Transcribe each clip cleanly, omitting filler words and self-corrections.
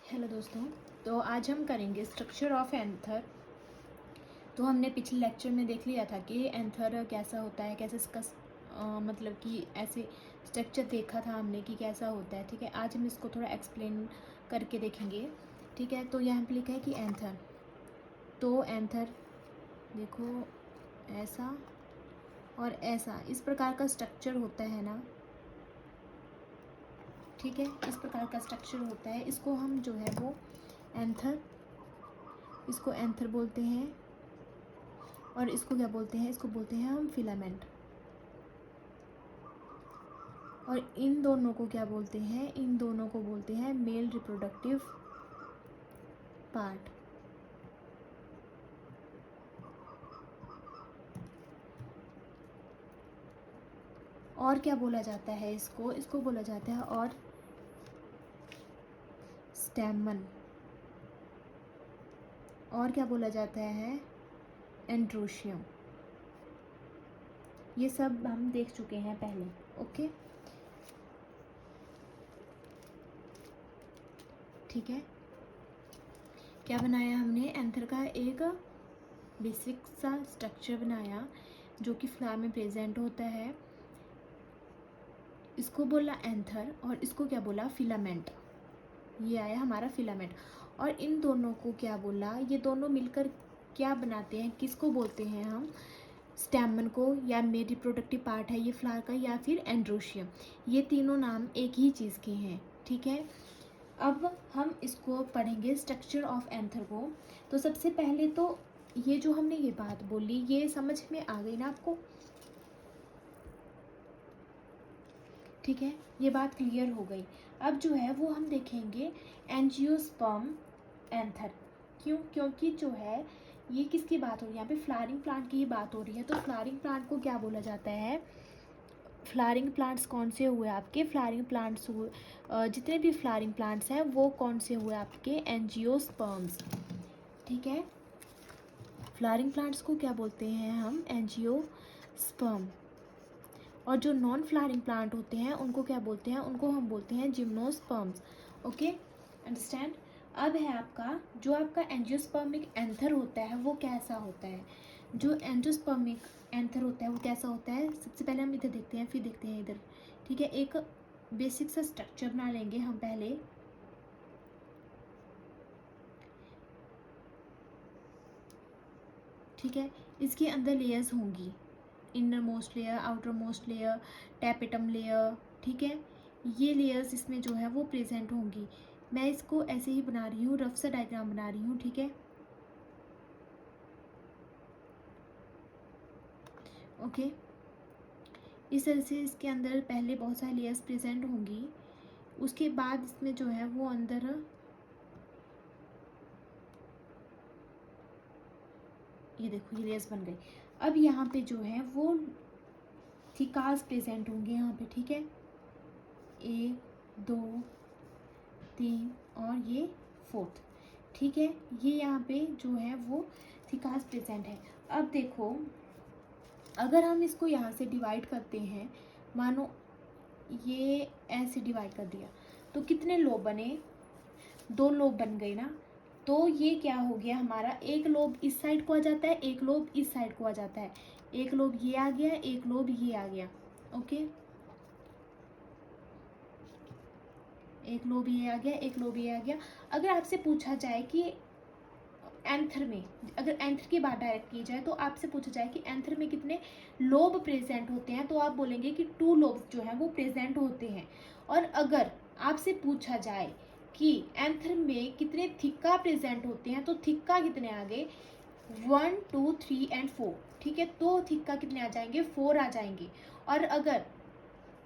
Hello दोस्तों। तो आज हम करेंगे स्ट्रक्चर ऑफ एंथर। तो हमने पिछले लेक्चर में देख लिया था कि एंथर कैसा होता है, कैसे इसका मतलब कि ऐसे स्ट्रक्चर देखा था हमने कि कैसा होता है। ठीक है, आज हम इसको थोड़ा एक्सप्लेन करके देखेंगे। ठीक है, तो यहाँ पे लिखा है कि एंथर, तो एंथर देखो ऐसा और ऐसा इस प्रकार का स्ट्रक्चर होता है ना। ठीक है, इस प्रकार का स्ट्रक्चर होता है। इसको हम जो है वो एंथर, इसको एंथर बोलते हैं। और इसको क्या बोलते हैं? इसको बोलते हैं हम फिलामेंट। और इन दोनों को क्या बोलते हैं? इन दोनों को बोलते हैं मेल रिप्रोडक्टिव पार्ट। और क्या बोला जाता है इसको? इसको बोला जाता है और स्टैमन। और क्या बोला जाता है? एंड्रोशियम। ये सब हम देख चुके हैं पहले। ओके, ठीक है। क्या बनाया हमने? एंथर का एक बेसिक सा स्ट्रक्चर बनाया जो कि फ्लावर में प्रेजेंट होता है। इसको बोला एंथर और इसको क्या बोला? फिलामेंट। ये आया हमारा फिलामेंट। और इन दोनों को क्या बोला? ये दोनों मिलकर क्या बनाते हैं? किसको बोलते हैं हम? स्टैमन को, या मेल रिप्रोडक्टिव पार्ट है ये फ्लावर का, या फिर एंड्रोशियम। ये तीनों नाम एक ही चीज़ के हैं। ठीक है, अब हम इसको पढ़ेंगे स्ट्रक्चर ऑफ एंथर को। तो सबसे पहले तो ये जो हमने ये बात बोली, ये समझ में आ गई ना आपको? ठीक है, ये बात क्लियर हो गई। अब जो है वो हम देखेंगे एंजियोस्पर्म एंथर। क्यों? क्योंकि जो है ये किसकी बात हो रही है? यहाँ पे फ्लावरिंग प्लांट की ही बात हो रही है। तो फ्लावरिंग प्लांट को क्या बोला जाता है? फ्लावरिंग प्लांट्स कौन से हुए आपके? फ्लावरिंग प्लांट्स हुए, जितने भी फ्लावरिंग प्लांट्स हैं वो कौन से हुए आपके? एंजियोस्पर्म्स। ठीक है, फ्लावरिंग प्लांट्स को क्या बोलते हैं हम? एंजियोस्पर्म। और जो नॉन फ्लावरिंग प्लांट होते हैं उनको क्या बोलते हैं? उनको हम बोलते हैं जिम्नोस्पर्म्स। Okay, understand? अब है आपका जो आपका एंजियोस्पर्मिक एंथर होता है वो कैसा होता है? जो एंजियोस्पर्मिक एंथर होता है वो कैसा होता है? सबसे पहले हम इधर देखते हैं, फिर देखते हैं इधर। ठीक है, एक बेसिक सा स्ट्रक्चर बना लेंगे हम पहले। ठीक है, इसके अंदर लेयर्स होंगी, inner most layer, outer most layer, tapetum layer. ठीक है, ये लेयर्स इसमें जो है वो प्रेजेंट होंगी। मैं इसको ऐसे ही बना रही हूँ, रफ सा डायग्राम बना रही हूँ। ठीक है, ओके। इस तरह से इसके अंदर पहले बहुत सारी लेयर्स प्रेजेंट होंगी। उसके बाद इसमें जो है वो अंदर ये देखो ये लेयर्स बन गई। अब यहाँ पे जो है वो थिकास प्रेजेंट होंगे यहाँ पे। ठीक है, 1 2 3 और ये 4th। ठीक है, ये यहाँ पे जो है वो थिकास प्रेजेंट है। अब देखो, अगर हम इसको यहाँ से डिवाइड करते हैं, मानो ये ऐसे डिवाइड कर दिया, तो कितने लोब बने? 2 लोब बन गए ना। तो ये क्या हो गया हमारा? एक लोब इस साइड को आ जाता है, एक लोब इस साइड को आ जाता है। एक लोब ये आ गया, एक लोब ये आ गया। ओके, एक लोब ये आ गया, एक लोब ये आ गया। अगर आपसे पूछा जाए कि एंथर में, अगर एंथर की बात डायरेक्ट की जाए तो आपसे पूछा जाए कि एंथर में कितने लोब प्रेजेंट होते हैं, तो आप बोलेंगे कि 2 लोब्स जो हैं वो प्रेजेंट होते हैं। और अगर आपसे पूछा जाए कि एंथर में कितने थिक्का प्रेजेंट होते हैं, तो थिक्का कितने आ गए? 1 2 3 एंड 4। ठीक है, तो थिक्का कितने आ जाएंगे? 4 आ जाएंगे। और अगर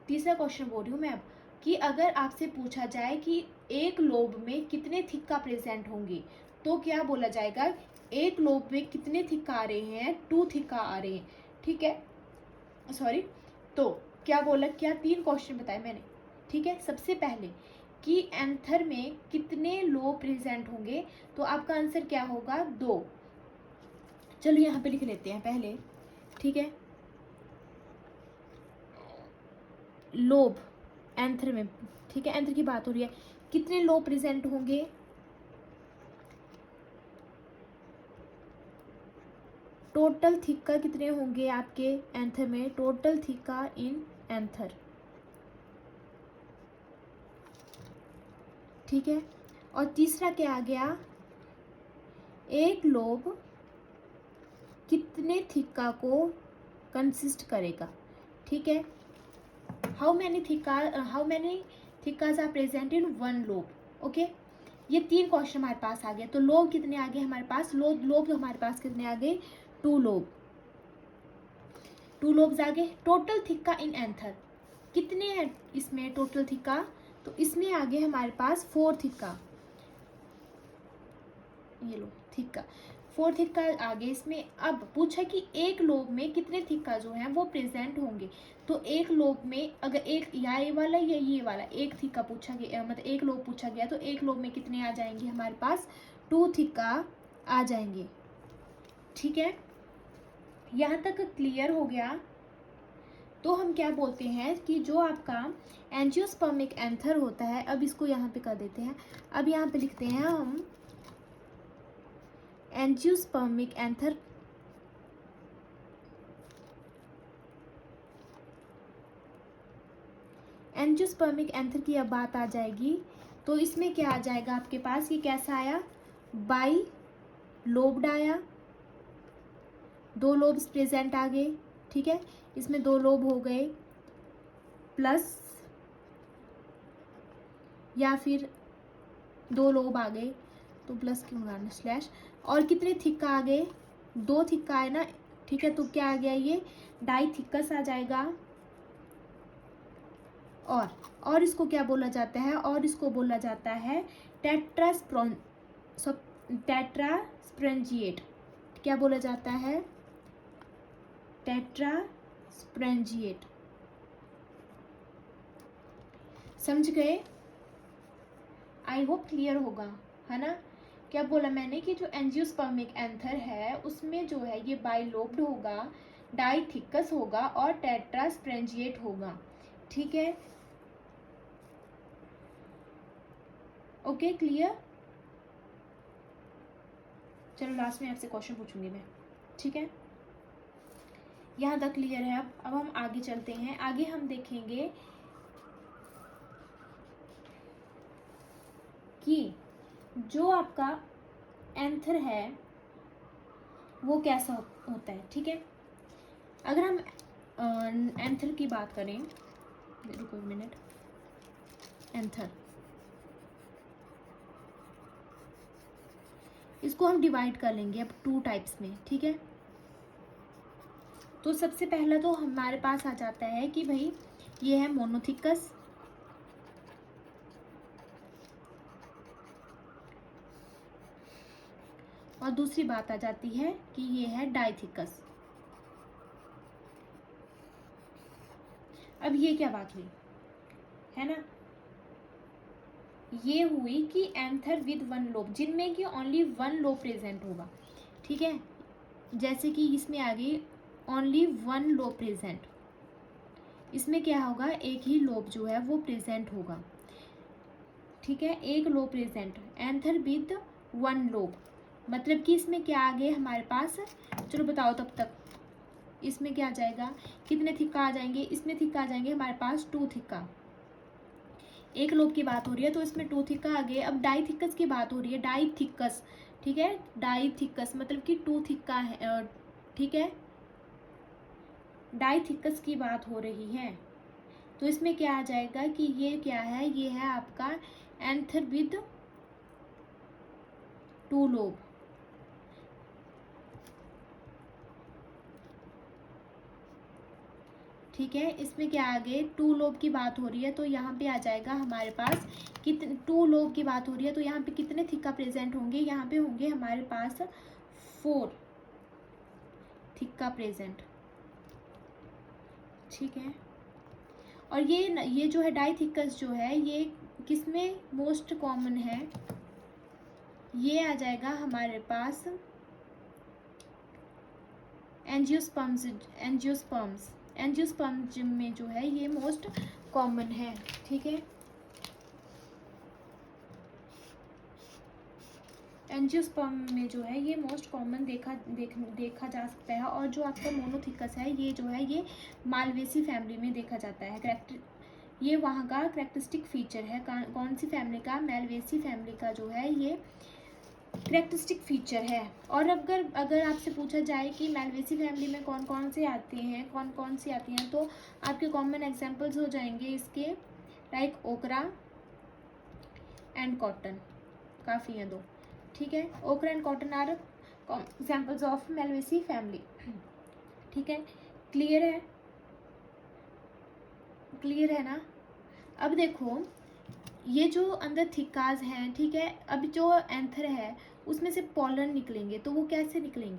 तीसरा क्वेश्चन बोल रही हूँ मैं अब, कि अगर आपसे पूछा जाए कि एक लोब में कितने थिक्का प्रेजेंट होंगे, तो क्या बोला जाएगा? एक लोब में कितने थिक्का आ रहे हैं? 2 थिक्का आ रहे हैं। ठीक है, सॉरी। तो क्या बोला? क्या 3 क्वेश्चन बताए मैंने? ठीक है, सबसे पहले कि एंथर में कितने लोब प्रेजेंट होंगे, तो आपका आंसर क्या होगा? 2। चलो यहाँ पे लिख लेते हैं पहले। ठीक है, लोब एंथर में। ठीक है, एंथर की बात हो रही है, कितने लोब प्रेजेंट होंगे? टोटल थिक्का कितने होंगे आपके एंथर में, टोटल थिक्का इन एंथर, ठीक है। और तीसरा क्या आ गया, एक लोब कितने थिक्का को कंसिस्ट करेगा, ठीक है। How many thickness are present in one lobe, okay. ये 3 क्वेश्चन हमारे पास आ गए। तो लोब कितने आ गए हमारे पास, लोब तो हमारे पास कितने आ गए, 2 लोब्स आ गए। टोटल थिक्का इन एंथर कितने हैं इसमें टोटल थिक्का, तो इसमें आ गए हमारे पास 4 थिक्का, ये लो थिक्का, 4 थिक्का आ गए इसमें। अब पूछा कि एक लोब में कितने थिक्का जो हैं वो प्रेजेंट होंगे। तो एक लोब में अगर एक या ये वाला या ये वाला एक थिक्का पूछा गया, मतलब एक लोब पूछा गया, तो एक लोब में कितने आ जाएंगे हमारे पास, 2 थिक्का आ जाएंगे, ठीक है। यहाँ तक क्लियर हो गया। तो हम क्या बोलते हैं कि जो आपका एंजियोस्पर्मिक एंथर होता है, अब इसको यहाँ पे कर देते हैं, अब यहाँ पे लिखते हैं हम एंजियोस्पर्मिक एंथर, एंजियोस्पर्मिक एंथर की अब बात आ जाएगी। तो इसमें क्या आ जाएगा आपके पास, ये कैसा आया, बाई लोब्ड आया, 2 लोब्स प्रेजेंट आ गए, ठीक है। इसमें 2 लोब हो गए, प्लस या फिर 2 लोब आ गए, तो प्लस क्यों लगाना स्लैश, और कितने थिक्का आ गए, 2 थिक्का है ना, ठीक है। तो क्या आ गया, ये डाइथिक्कस आ जाएगा। और इसको क्या बोला जाता है, और इसको बोला जाता है टेट्रास्प्रेंजिएट, क्या बोला जाता है, टेट्रास्प्रेंजिएट, समझ गए। आई होप क्लियर होगा, है ना। क्या बोला मैंने कि जो एंजियोस्पर्मिक एंथर है उसमें जो है ये बाइलोब्ड होगा, डाइथिक्कस होगा और टेट्रास्प्रेंजिएट होगा, ठीक है। Okay clear. चलो लास्ट में आपसे क्वेश्चन पूछूंगी मैं, ठीक है। यहाँ तक क्लियर है। अब हम आगे चलते हैं। आगे हम देखेंगे कि जो आपका एंथर है वो कैसा होता है, ठीक है। अगर हम एंथर की बात करें, रुको एक मिनट, एंथर इसको हम डिवाइड कर लेंगे अब 2 टाइप्स में, ठीक है। तो सबसे पहला तो हमारे पास आ जाता है कि भाई ये है मोनोथिक्कस, और दूसरी बात आ जाती है कि ये है डाइथिक्कस। अब ये क्या बात हुई, है ना, ये हुई कि एंथर विद 1 लोब, जिनमें कि ओनली 1 लोब प्रेजेंट होगा, ठीक है। जैसे कि इसमें आ गई ओनली 1 लोब प्रेजेंट, इसमें क्या होगा, एक ही लोब जो है वो प्रेजेंट होगा, ठीक है, एक lobe present, anther with 1 lobe, मतलब कि इसमें क्या आ गए हमारे पास, चलो बताओ तब तक, इसमें क्या आ जाएगा, कितने थिक्का आ जाएंगे, इसमें थिक्का आ जाएंगे हमारे पास 2 थिक्का, एक लोब की बात हो रही है तो इसमें 2 थिक्का आ गए। अब डाइथिक्कस की बात हो रही है, डाइथिक्कस, ठीक है, डाइथिक्कस मतलब कि 2 थिक्का है, ठीक है, डाइथिक्कस की बात हो रही है। तो इसमें क्या आ जाएगा कि ये क्या है, ये है आपका एंथर विद 2 लोब, ठीक है। इसमें क्या आ गए, 2 लोब की बात हो रही है तो यहाँ पे आ जाएगा हमारे पास कितने, 2 लोब की बात हो रही है तो यहाँ पे कितने थिक्का प्रेजेंट होंगे, यहाँ पे होंगे हमारे पास 4 थिक्का प्रेजेंट, ठीक है। और ये जो है डाइथिक्कस जो है ये किसमें मोस्ट कॉमन है, ये आ जाएगा हमारे पास एंजियोस्पर्म्स में जो है ये मोस्ट कॉमन है, ठीक है। एंजियोस्पर्म में जो है ये मोस्ट कॉमन देखा जा सकता है। और जो आपका मोनोथिकस है ये जो है ये मालवेसी फैमिली में देखा जाता है। ये वहाँ का करेक्टरिस्टिक फीचर है। कौन सी फैमिली का? मालवेसी फैमिली का जो है ये करेक्टरिस्टिक फीचर है। और अगर आपसे पूछा जाए कि मालवेसी फैमिली में कौन कौन से आते हैं, कौन कौन सी आती हैं, तो आपके कॉमन एग्जांपल्स हो जाएंगे इसके, लाइक ओकरा एंड कॉटन, काफ़ी हैं दो, ठीक है। Okra and cotton are examples of Malvaceae family, ठीक है। क्लियर है? क्लियर है ना? अब देखो ये जो अंदर थिकाज हैं, ठीक है, अब जो एंथर है उसमें से पॉलन निकलेंगे, तो वो कैसे निकलेंगे?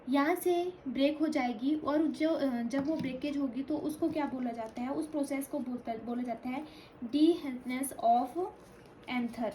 यहाँ से ब्रेक हो जाएगी और जो जब वो ब्रेकेज होगी तो उसको क्या बोला जाता है? उस प्रोसेस को बोला जाता है डीहेल्थनेस ऑफ एंथर,